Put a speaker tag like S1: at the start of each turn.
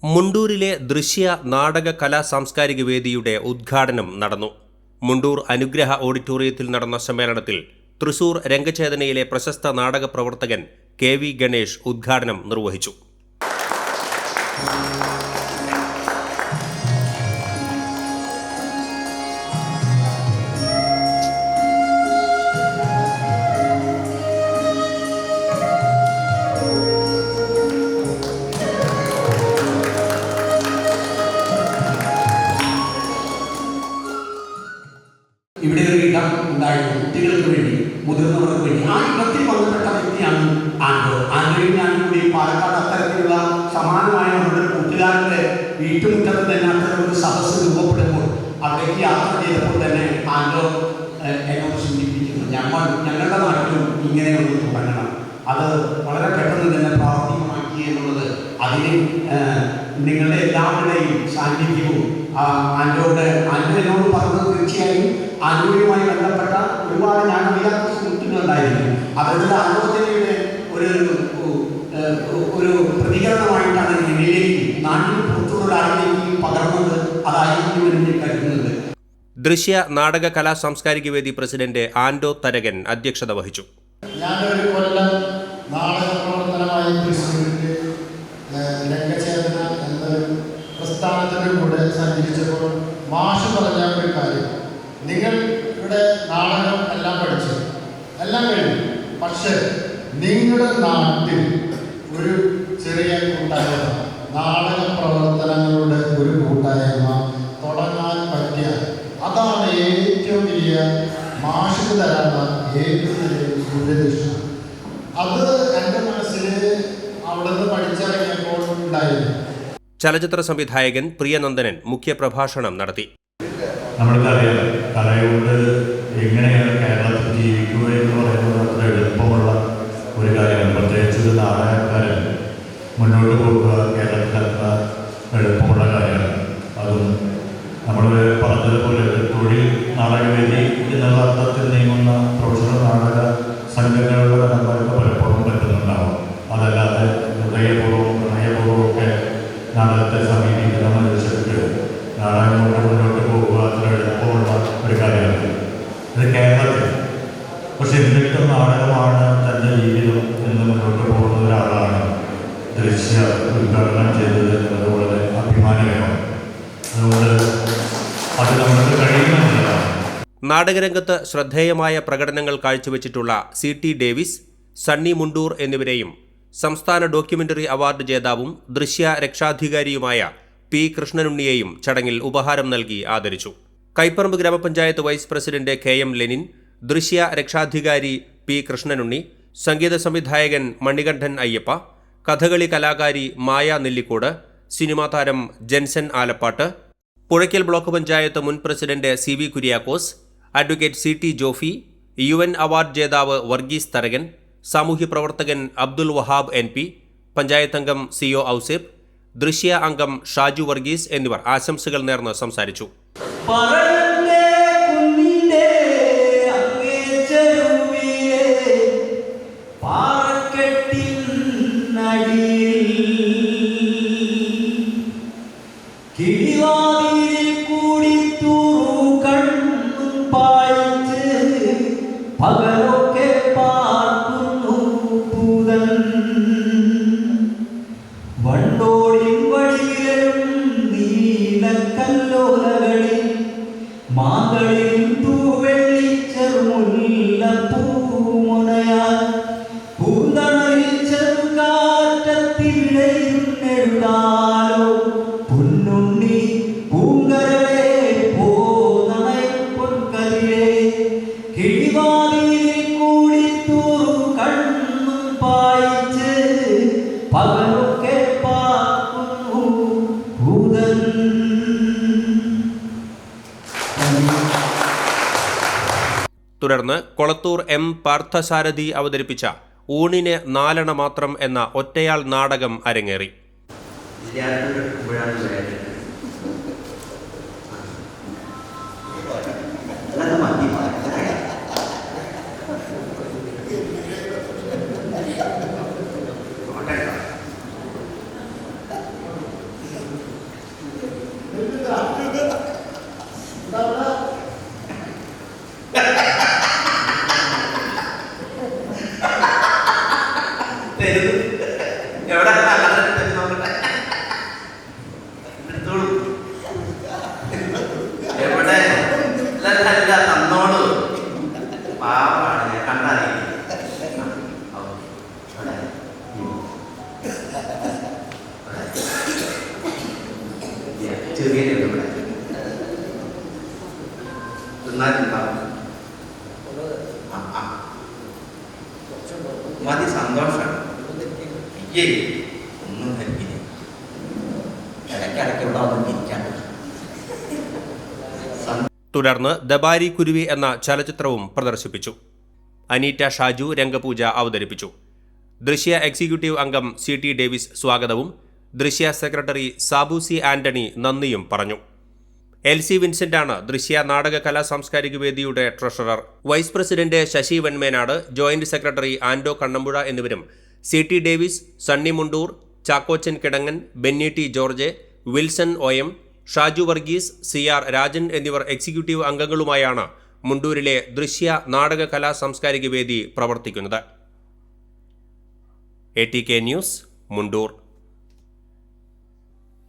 S1: മുണ്ടൂരിലെ ദൃശ്യ നാടക കലാ സാംസ്കാരിക വേദിയുടെ ഉദ്ഘാടനം നടന്നു. മുണ്ടൂർ അനുഗ്രഹ ഓഡിറ്റോറിയത്തിൽ നടന്ന സമ്മേളനത്തിൽ തൃശൂർ രംഗചേതനയിലെ പ്രശസ്ത നാടക പ്രവർത്തകൻ KV ഗണേഷ് ഉദ്ഘാടനം നിർവഹിച്ചു.
S2: ഇവിടെ ഒരു ഇടം ഉണ്ടായിരുന്നു കുട്ടികൾക്ക് വേണ്ടി, മുതിർന്നവർക്ക് വേണ്ടി. ആ ഇടത്തിൽ ബന്ധപ്പെട്ട വ്യക്തിയാണ് ആൻഡോയും ഞാനും കൂടി പാലക്കാട് അത്തരത്തിലുള്ള സമാനമായ നമ്മുടെ കൂട്ടുകാരുടെ വീട്ടുമുറ്റത്ത് തന്നെ അത്തരം ഒരു സദസ്സ് രൂപപ്പെടുമ്പോൾ അവിടേക്ക് യാത്ര ചെയ്തപ്പോൾ തന്നെ ആൻഡോ എന്നോട് സൂചിപ്പിക്കുന്നു, ഞങ്ങളുടെ നാട്ടിലും ഇങ്ങനെ ഒന്ന് തുടങ്ങണം, അത് വളരെ പെട്ടെന്ന് തന്നെ പ്രാവർത്തികമാക്കി എന്നുള്ളത്. അതിന് നിങ്ങളുടെ എല്ലാവരുടെയും സാന്നിധ്യവും ആൻഡോ എന്നോട് പറഞ്ഞത് തീർച്ചയായും ആൻഡോയുമായി ബന്ധപ്പെട്ട ഒരുപാട് ഞാൻ അറിയാത്ത സുഹൃത്തുക്കളുണ്ടായിരുന്നു. അവരുടെ ആലോചനയുടെ ഒരു പ്രതികരണമായിട്ടാണ് എന്നിലേക്ക് നാട്ടിന് പുറത്തുള്ള ആളിലേക്ക് പകർന്നത്. അതായിരിക്കുമെന്ന് കരുതുന്നത്.
S1: ദൃശ്യ നാടക കലാ സാംസ്കാരിക വേദി പ്രസിഡന്റ് ആൻഡോ തരകൻ അധ്യക്ഷത വഹിച്ചു.
S3: ഞാനൊരു കൊല്ലം നാടക പ്രവർത്തനമായി തൃശ്ശൂരിൽ രംഗചേതന എന്നൊരു പ്രസ്ഥാനത്തിൻ്റെ കൂടെ സഞ്ചരിച്ചപ്പോൾ മാഷ് പറഞ്ഞ ഒരു കാര്യം, നിങ്ങൾ ഇവിടെ നാടകം എല്ലാം പഠിച്ചു, എല്ലാം കഴിഞ്ഞു, പക്ഷെ നിങ്ങളുടെ നാട്ടിൽ ഒരു ചെറിയ കൂട്ടായ്മ, നാടക പ്രവർത്തനങ്ങളുടെ ഒരു കൂട്ടായ്മ തുടങ്ങാൻ പറ്റിയ, അതാണ് ഏറ്റവും വലിയ മാഷിന് തരാനുള്ള ഏറ്റവും വലിയ ഉപദേശ. അത് എൻ്റെ മനസ്സിൽ അവിടെ നിന്ന് പഠിച്ചിറങ്ങിയപ്പോൾ ഉണ്ടായിരുന്നു.
S1: ചലച്ചിത്ര സംവിധായകൻ പ്രിയനന്ദനൻ മുഖ്യപ്രഭാഷണം നടത്തി.
S4: നമ്മൾക്കറിയാം, കലയോട് എങ്ങനെയാണ് കേരളത്തിൽ ജീവിക്കുക എന്ന് പറയുന്നത് അത്ര എളുപ്പമുള്ള ഒരു കാര്യമാണ്. പ്രത്യേകിച്ച് ഒരു നാടകക്കാരൻ മുന്നോട്ട് പോകുക കേരളത്തിൽ അത്ര എളുപ്പമുള്ള കാര്യമാണ്. അതും നമ്മൾ പറഞ്ഞതുപോലെ തൊഴിൽ നാടകവേദി എന്നുള്ള അർത്ഥത്തിൽ നീങ്ങുന്ന പ്രൊഫഷണൽ നാടക സംഘടനകളുടെ കടമ്പൊക്കെ പലപ്പോഴും പറ്റുന്നുണ്ടാവും. അതല്ലാതെ ഹൃദയപൂർവ്വം പ്രണയപൂർവ്വം ഒക്കെ നാടകത്തെ സമീപിക്കുന്ന മനുഷ്യർക്ക് നാടകം കൊണ്ട് മുന്നോട്ട് പോകുക അത്ര എളുപ്പമുള്ള ഒരു കാര്യമാണ് ഇത് കേരളത്തിൽ. പക്ഷെ എന്നിട്ടും നാടകമാണ് തൻ്റെ ജീവിതം എന്ന് മുന്നോട്ട് പോകുന്ന ഒരാളാണ് ദൃശ്യ ഉദ്ഘാടനം ചെയ്തത് എന്നത് വളരെ അഭിമാനകരമാണ്. അതുകൊണ്ട് അത് നമുക്ക് കഴിയുമെന്നുള്ളതാണ്.
S1: നാടകരംഗത്ത് ശ്രദ്ധേയമായ പ്രകടനങ്ങൾ കാഴ്ചവെച്ചിട്ടുള്ള CT ഡേവിസ്, സണ്ണി മുണ്ടൂർ എന്നിവരെയും സംസ്ഥാന ഡോക്യുമെന്ററി അവാർഡ് ജേതാവും ദൃശ്യ രക്ഷാധികാരിയുമായ P കൃഷ്ണനുണ്ണിയെയും ചടങ്ങിൽ ഉപഹാരം നൽകി ആദരിച്ചു. കൈപ്പറമ്പ് ഗ്രാമപഞ്ചായത്ത് വൈസ് പ്രസിഡന്റ് KM ലെനിൻ, ദൃശ്യ രക്ഷാധികാരി P കൃഷ്ണനുണ്ണി, സംഗീത സംവിധായകൻ മണികണ്ഠൻ അയ്യപ്പ, കഥകളി കലാകാരി മായ നെല്ലിക്കോട്, സിനിമാ താരം ജെൻസൻ ആലപ്പാട്ട്, പുഴയ്ക്കൽ ബ്ലോക്ക് പഞ്ചായത്ത് മുൻ president CV Kuriakose, advocate CT Jofy, UN award ജേതാവ് വർഗീസ് തരകൻ, സാമൂഹ്യ പ്രവർത്തകൻ അബ്ദുൽ വഹാബ് NP, പഞ്ചായത്ത് അംഗം CO ഔസേബ്, ദൃശ്യ അംഗം ഷാജു വർഗീസ് എന്നിവർ ആശംസകൾ നേർന്ന് സംസാരിച്ചു. തുടർന്ന് കൊളത്തൂർ M പാർത്ഥസാരഥി അവതരിപ്പിച്ച ഊണിന് 4 അണ മാത്രം എന്ന ഒറ്റയാൾ നാടകം അരങ്ങേറി.
S5: ചെറിയ ഇവിടെ തിന്നാലുണ്ടാവും. മതി, സന്തോഷമാണ്. ഒന്നും ധരിക്കില്ല. ഇടയ്ക്കിടയ്ക്ക് ഇവിടെ ഒന്നും തിരിക്കാൻ പറ്റും.
S1: തുടർന്ന് ദബാരി കുരുവി എന്ന ചലച്ചിത്രവും പ്രദർശിപ്പിച്ചു. അനീറ്റ ഷാജു രംഗപൂജ അവതരിപ്പിച്ചു. ദൃശ്യ എക്സിക്യൂട്ടീവ് അംഗം CT ഡേവിസ് സ്വാഗതവും ദൃശ്യ സെക്രട്ടറി സാബു C ആന്റണി നന്ദിയും പറഞ്ഞു. LC വിൻസെന്റാണ് ദൃശ്യ നാടക കലാ സാംസ്കാരിക വേദിയുടെ treasurer. Vice president Sasi Venmanad, joint secretary Ando Kannampuzha എന്നിവരും CT Davis, Sunny Mundoor, Chackochan Kidangan, Benny T George, Wilson OM, Shaju Varghese, CR Rajan എന്നിവർ എക്സിക്യൂട്ടീവ് അംഗങ്ങളുമായാണ് മുണ്ടൂരിലെ ദൃശ്യ നാടക കലാ സാംസ്കാരിക വേദി പ്രവർത്തിക്കുന്നത്. ATK news, Mundur.